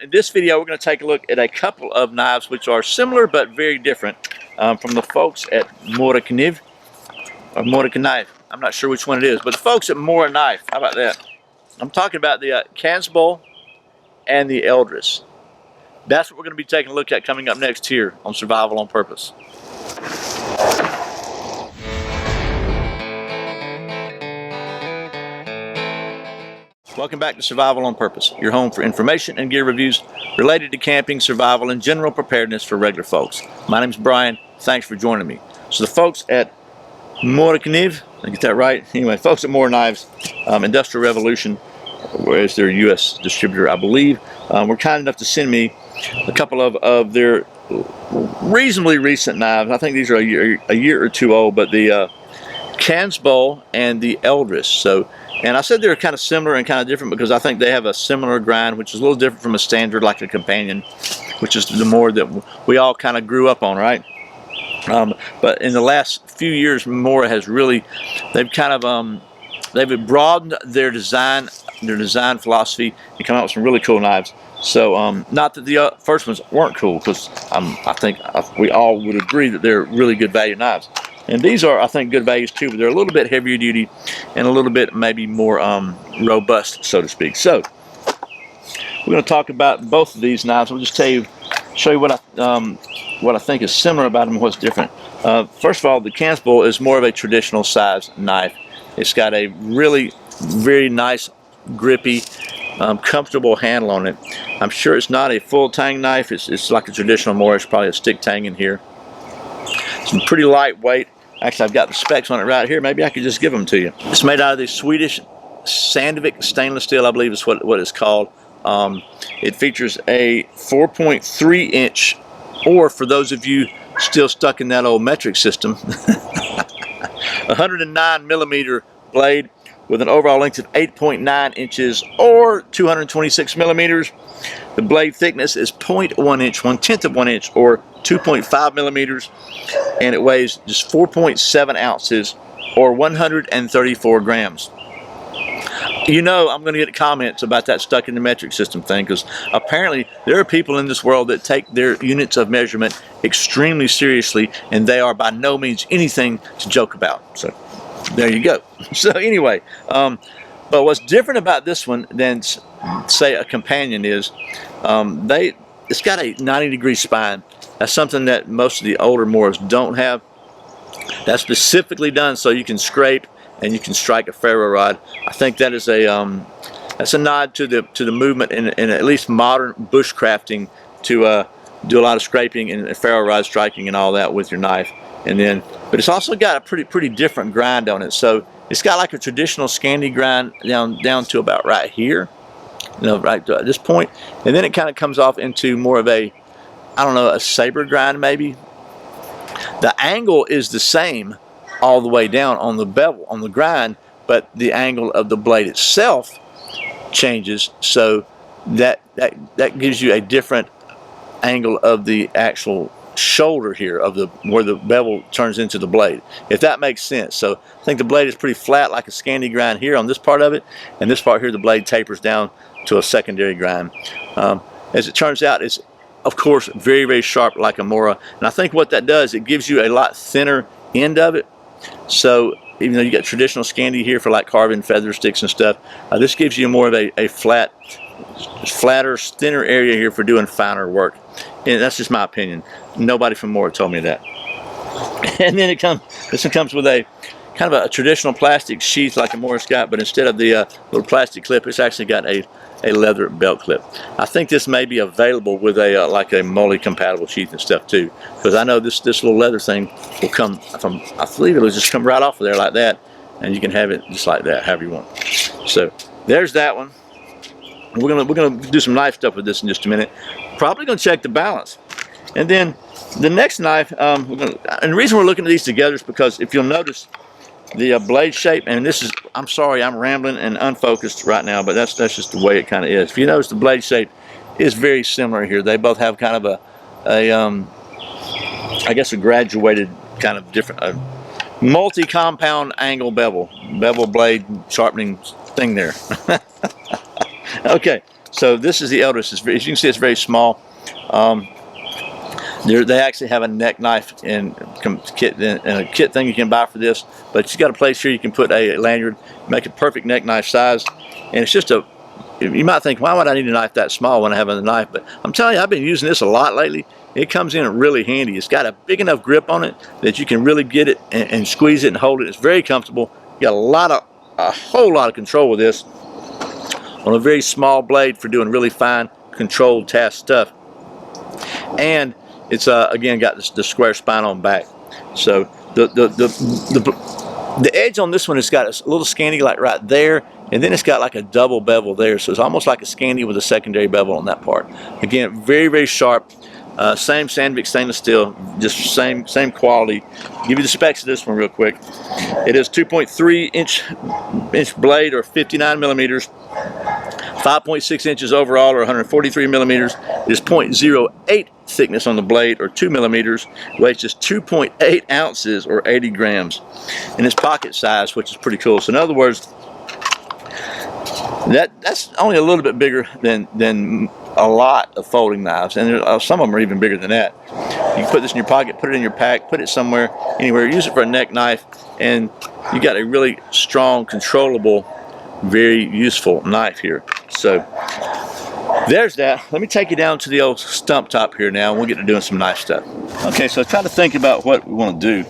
In this video, we're going to take a look at a couple of knives which are similar but very different from the folks at Mora Kniv, or Mora Knife. I'm not sure which one it is, but the folks at Mora Knife, how about that? I'm talking about the Kansbol and the Eldris. That's what we're going to be taking a look at coming up next here on Survival on Purpose. Welcome back to Survival on Purpose, your home for information and gear reviews related to camping, survival, and general preparedness for regular folks. My name's Brian. Thanks for joining me. So the folks at Mora Kniv, did I get that right? Anyway, folks at Mora Knives, Industrial Revolution, whereas their U.S. distributor, I believe, were kind enough to send me a couple of their reasonably recent knives. I think these are a year or two old, but the Kansbol and the Eldris. And I said they're kind of similar and kind of different because I think they have a similar grind, which is a little different from a standard like a companion, which is the more that we all kind of grew up on, right? But in the last few years, Mora has really, they've broadened their design philosophy and come out with some really cool knives. So not that the first ones weren't cool, because I think we all would agree that they're really good value knives. And these are, I think, good values too, but they're a little bit heavier duty and a little bit maybe more robust, so to speak. So we're going to talk about both of these knives. I'll just show you what I think is similar about them and what's different. First of all, the Kansbol is more of a traditional size knife. It's got a really very nice, grippy, comfortable handle on it. I'm sure it's not a full tang knife. It's like a traditional Mora. It's probably a stick tang in here. It's pretty lightweight. Actually, I've got the specs on it right here. Maybe I could just give them to you. It's made out of the Swedish Sandvik stainless steel, I believe is what it's called. It features a 4.3 inch, or for those of you still stuck in that old metric system, 109 millimeter blade with an overall length of 8.9 inches or 226 millimeters. The blade thickness is 0.1 inch, 1/10 of 1 inch, or 2.5 millimeters, and it weighs just 4.7 ounces or 134 grams. You know, I'm going to get comments about that stuck in the metric system thing, because apparently there are people in this world that take their units of measurement extremely seriously, and they are by no means anything to joke about. So there you go. So anyway, but what's different about this one than, say, a companion is it's got a 90-degree spine. That's something that most of the older Moras don't have. That's specifically done so you can scrape and you can strike a ferro rod. I think that is that's a nod to the movement in at least modern bushcrafting to do a lot of scraping and ferro rod striking and all that with your knife. But it's also got a pretty different grind on it. So it's got like a traditional Scandi grind down to about right here, right at this point, and then it kind of comes off into more of a, I don't know, a saber grind maybe. The angle is the same all the way down on the bevel, on the grind, but the angle of the blade itself changes, so that gives you a different angle of the actual shoulder here of where the bevel turns into the blade, if that makes sense. So I think the blade is pretty flat like a Scandi grind here on this part of it, and this part here the blade tapers down to a secondary grind. As it turns out, it's of course very, very sharp like a Mora, and I think what that does, it gives you a lot thinner end of it. So even though you got traditional Scandi here for like carving feather sticks and stuff, this gives you more of a flatter, thinner area here for doing finer work. And that's just my opinion. Nobody from Mora told me that. And then this one comes with a kind of a traditional plastic sheath like a Mora's got, but instead of the little plastic clip, it's actually got a leather belt clip. I think this may be available with a like a MOLLE compatible sheath and stuff too, because I know this little leather thing will come from, I believe it'll just come right off of there like that, and you can have it just like that, however you want. So there's that one. We're gonna do some knife stuff with this in just a minute. Probably gonna check the balance, and then the next knife. And the reason we're looking at these together is because if you'll notice, the blade shape, and this is, I'm sorry, I'm rambling and unfocused right now, but that's just the way it kind of is. If you notice, the blade shape is very similar here. They both have kind of I guess a graduated kind of different, multi-compound angle bevel blade sharpening thing there. Okay, So this is the Eldris. As you can see, it's very small. They actually have a neck knife and a kit thing you can buy for this, but you got a place here you can put a lanyard, make it perfect neck knife size, and it's just a. You might think, why would I need a knife that small when I have a knife? But I'm telling you, I've been using this a lot lately. It comes in really handy. It's got a big enough grip on it that you can really get it and squeeze it and hold it. It's very comfortable. You got a whole lot of control with this on a very small blade for doing really fine, controlled task stuff. And it's again got the square spine on back. So the edge on this one has got a little scanty like right there, and then it's got like a double bevel there, so it's almost like a scanty with a secondary bevel on that part. Again, very, very sharp. Same Sandvik stainless steel, just same quality. Give you the specs of this one real quick. It is 2.3 inch blade, or 59 millimeters. 5.6 inches overall, or 143 millimeters. It is 0.08 thickness on the blade, or 2 millimeters. Weighs just 2.8 ounces, or 80 grams. And it's pocket size, which is pretty cool. So in other words, that's only a little bit bigger than a lot of folding knives, and some of them are even bigger than that. You can put this in your pocket, put it in your pack, put it somewhere, anywhere. Use it for a neck knife, and you got a really strong, controllable, very useful knife here. So there's that. Let me take you down to the old stump top here now, and we'll get to doing some knife stuff. Okay, so try to think about what we want to do.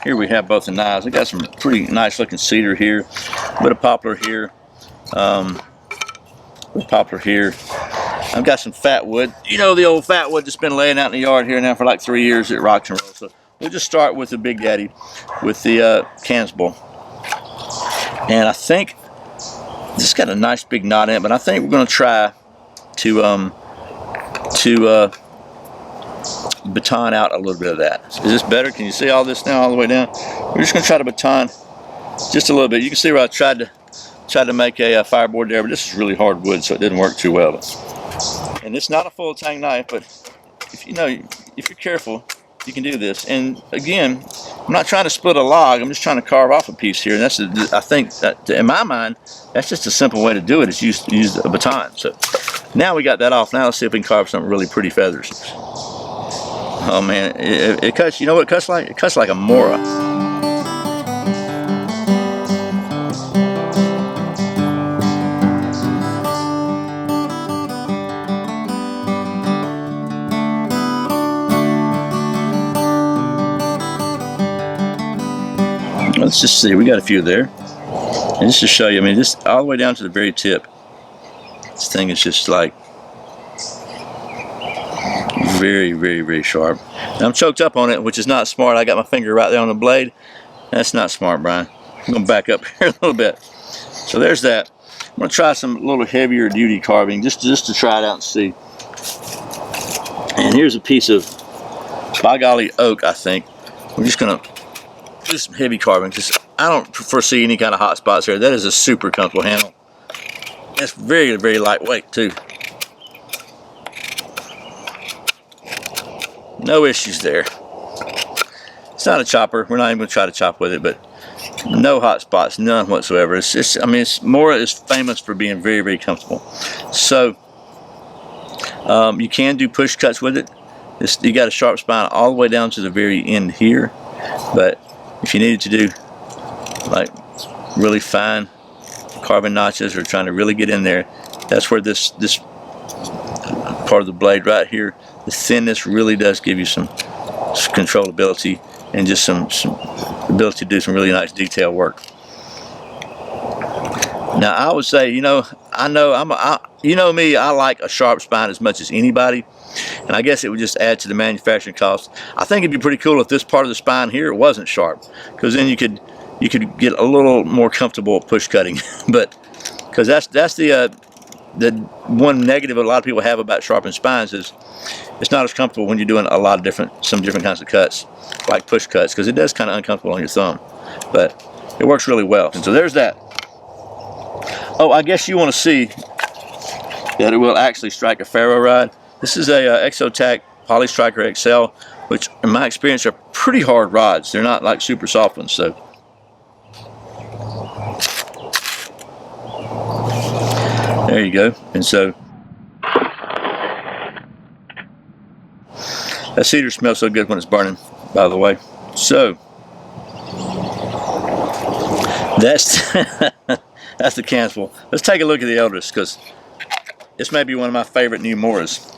Here we have both the knives. I got some pretty nice looking cedar here, a bit of poplar here, here. I've got some fat wood. You know, the old fat wood that's been laying out in the yard here now for like 3 years at Rocks and Roll. So we'll just start with the Big Daddy, with the Kansbol. And I think this got a nice big knot in it, but I think we're going to try to baton out a little bit of that. Is this better? Can you see all this now all the way down? We're just going to try to baton just a little bit. You can see where I tried to make a fireboard there, but this is really hard wood, so it didn't work too well. And it's not a full tang knife, but if you're careful, you can do this. And again, I'm not trying to split a log. I'm just trying to carve off a piece here. And I think that, in my mind, that's just a simple way to do it. Is use a baton. So now we got that off. Now let's see if we can carve some really pretty feathers. Oh man, it cuts. You know what it cuts like? It cuts like a Mora. Let's just see, we got a few there. And just to show you, I mean, this all the way down to the very tip. This thing is just like very, very, very sharp. And I'm choked up on it, which is not smart. I got my finger right there on the blade. That's not smart, Brian. I'm gonna back up here a little bit. So there's that. I'm gonna try some little heavier duty carving, just to try it out and see. And here's a piece of, by golly, oak, I think. I'm just gonna do some heavy carving, because I don't foresee any kind of hot spots here. That is a super comfortable handle. It's very, very lightweight too. No issues there. It's not a chopper. We're not even going to try to chop with it, but no hot spots, none whatsoever. It's just, I mean, Mora is famous for being very, very comfortable. So you can do push cuts with it. You got a sharp spine all the way down to the very end here, but if you needed to do like really fine carving notches or trying to really get in there, that's where this part of the blade right here, the thinness really does give you some controllability and just some ability to do some really nice detail work. Now I would say, you know me, I like a sharp spine as much as anybody, and I guess it would just add to the manufacturing cost. I think it'd be pretty cool if this part of the spine here wasn't sharp, because then you could get a little more comfortable push cutting. But because that's the one negative a lot of people have about sharpened spines is it's not as comfortable when you're doing some different kinds of cuts, like push cuts, because it does kind of uncomfortable on your thumb, but it works really well. And so there's that. Oh, I guess you want to see that it will actually strike a ferro rod. This is a Exotac Poly Striker XL, which in my experience are pretty hard rods. They're not like super soft ones. So There you go. And so that cedar smells so good when it's burning, by the way. So that's that's the Kansbol. Let's take a look at the Eldris, because this may be one of my favorite new Moras.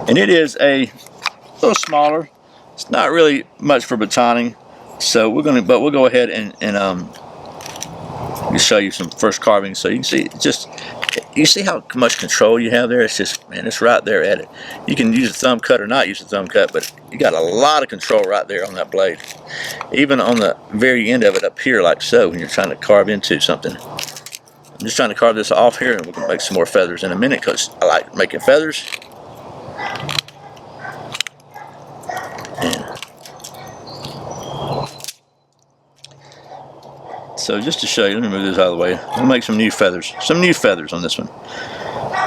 And it is a little smaller. It's not really much for batoning, so we'll go ahead and show you some first carving, so you can see you see how much control you have there. It's just, man, it's right there at it. You can use a thumb cut or not use a thumb cut, but you got a lot of control right there on that blade, even on the very end of it up here, like so, when you're trying to carve into something. I'm just trying to carve this off here, and we can make some more feathers in a minute, because I like making feathers. So just to show you, let me move this out of the way. We'll make some new feathers on this one.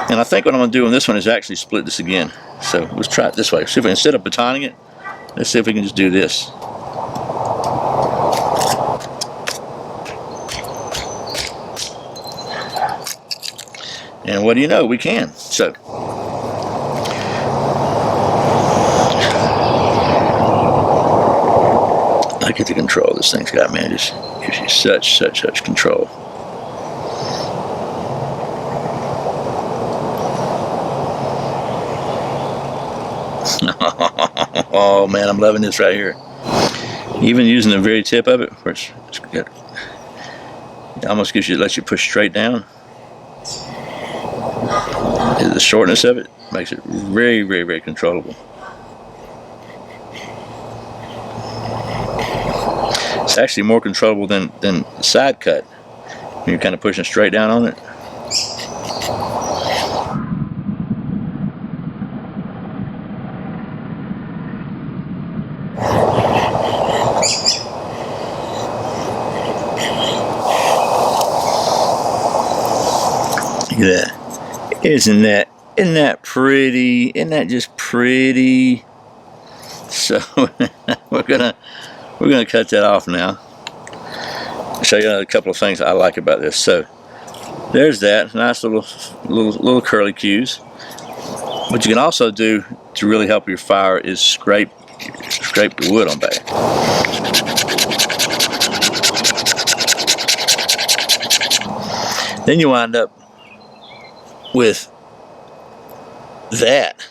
And I think what I'm going to do on this one is actually split this again. So let's try it this way. See if we, instead of batoning it, let's see if we can just do this. And what do you know? We can. So look at the control this thing's got, man. Just gives you such control. Oh man, I'm loving this right here. Even using the very tip of it, where it's got, it almost lets you push straight down. The shortness of it makes it very controllable. It's actually more controllable than the side cut when you're kind of pushing straight down on it. Look at that. Isn't that pretty? Isn't that just pretty? So we're gonna cut that off now. I'll show you a couple of things I like about this. So there's that nice little curly cues. What you can also do to really help your fire is scrape the wood on back. Then you wind up with that,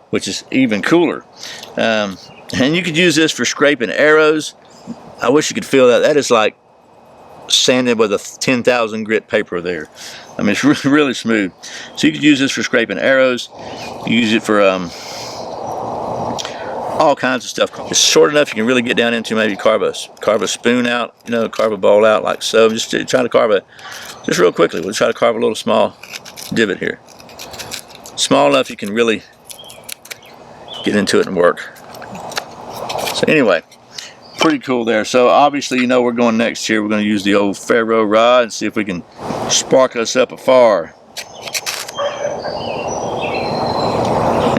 which is even cooler. And you could use this for scraping arrows. I wish you could feel that. That is like sanded with a 10,000 grit paper there. I mean, it's really smooth. So you could use this for scraping arrows. You use it for all kinds of stuff. It's short enough you can really get down into, maybe carve a spoon out, carve a bowl out like so. Just try to carve just real quickly. We'll try to carve a little small divot here. Small enough you can really get into it and work. So anyway, pretty cool there. So obviously, we're going next here. We're going to use the old ferro rod and see if we can spark us up a fire.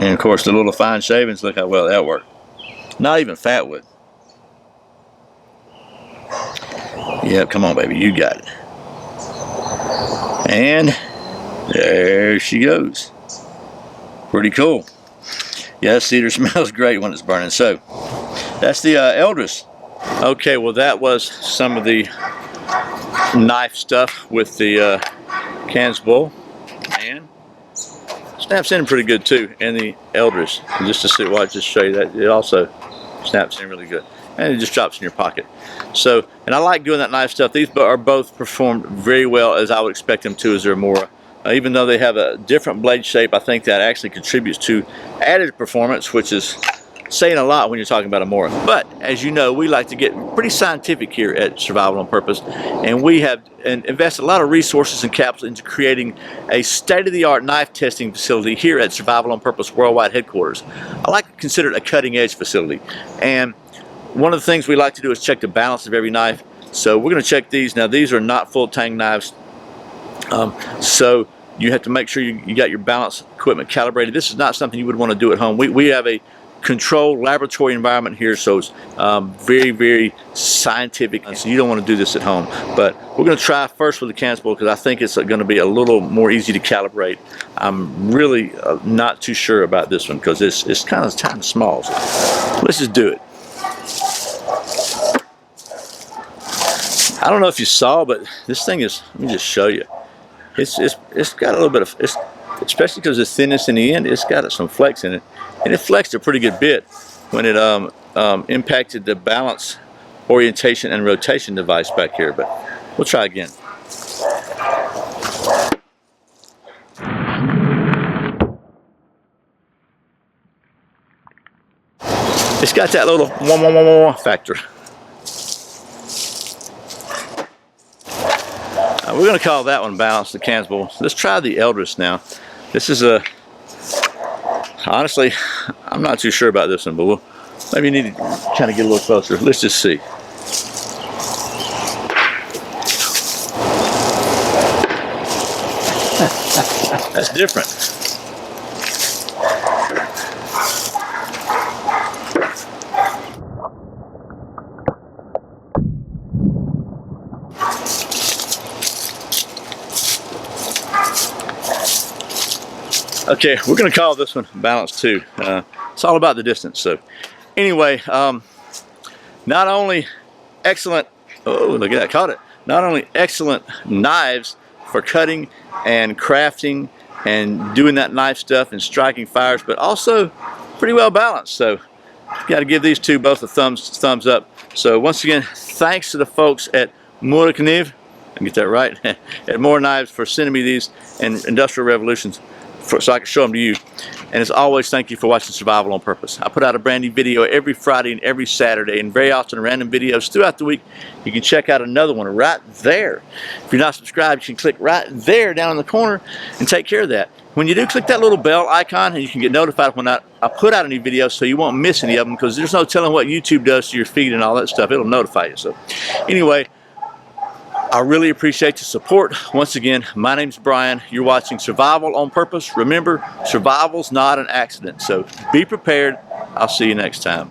And of course, the little fine shavings, look how well that worked. Not even fat wood. Yep, come on, baby, you got it. And there she goes. Pretty cool. Yeah, cedar smells great when it's burning. So that's the Eldris. Okay, well that was some of the knife stuff with the Kansbol, and snaps in pretty good too. And the Eldris, and just to see, well, I'll just show you that it also snaps in really good, and it just drops in your pocket. So, and I like doing that knife stuff. These are both performed very well as I would expect them to as their Mora. Even though they have a different blade shape, I think that actually contributes to added performance, which is saying a lot when you're talking about a Mora. But as you know, we like to get pretty scientific here at Survival on Purpose, and we have invested a lot of resources and capital into creating a state-of-the-art knife testing facility here at Survival on Purpose Worldwide Headquarters. I like to consider it a cutting-edge facility, and one of the things we like to do is check the balance of every knife. So we're going to check these. Now these are not full tang knives, so you have to make sure you got your balance equipment calibrated. This is not something you would want to do at home. We have a controlled laboratory environment here, so it's very, very scientific. So you don't want to do this at home. But we're going to try first with the Kansbol because I think it's going to be a little more easy to calibrate. I'm really not too sure about this one because it's kind of small. So let's just do it. I don't know if you saw, but this thing is, let me just show you. It's got a little bit of, especially because it's thinness in the end, it's got some flex in it. And it flexed a pretty good bit when it impacted the balance, orientation, and rotation device back here. But we'll try again. It's got that little wah factor. We're going to call that one balanced, the Kansbol. Let's try the Eldris now. This is honestly, I'm not too sure about this one, but maybe need to kind of get a little closer. Let's just see. That's different. Okay, we're going to call this one balanced too. It's all about the distance. So anyway, not only excellent, oh look at that, caught it. Not only excellent knives for cutting and crafting and doing that knife stuff and striking fires, but also pretty well balanced. So got to give these two both a thumbs up. So once again, thanks to the folks at Mora Bushcraft, I get that right, at Mora Knives for sending me these and Industrial Revolutions so I can show them to you. And as always, thank you for watching Survival on Purpose. I put out a brand new video every Friday and every Saturday, and very often random videos throughout the week. You can check out another one right there. If you're not subscribed, you can click right there down in the corner and take care of that. When you do, click that little bell icon and you can get notified when I put out any videos, so you won't miss any of them, because there's no telling what YouTube does to your feed and all that stuff. It'll notify you. So anyway, I really appreciate the support. Once again, my name's Brian. You're watching Survival on Purpose. Remember, survival's not an accident. So be prepared. I'll see you next time.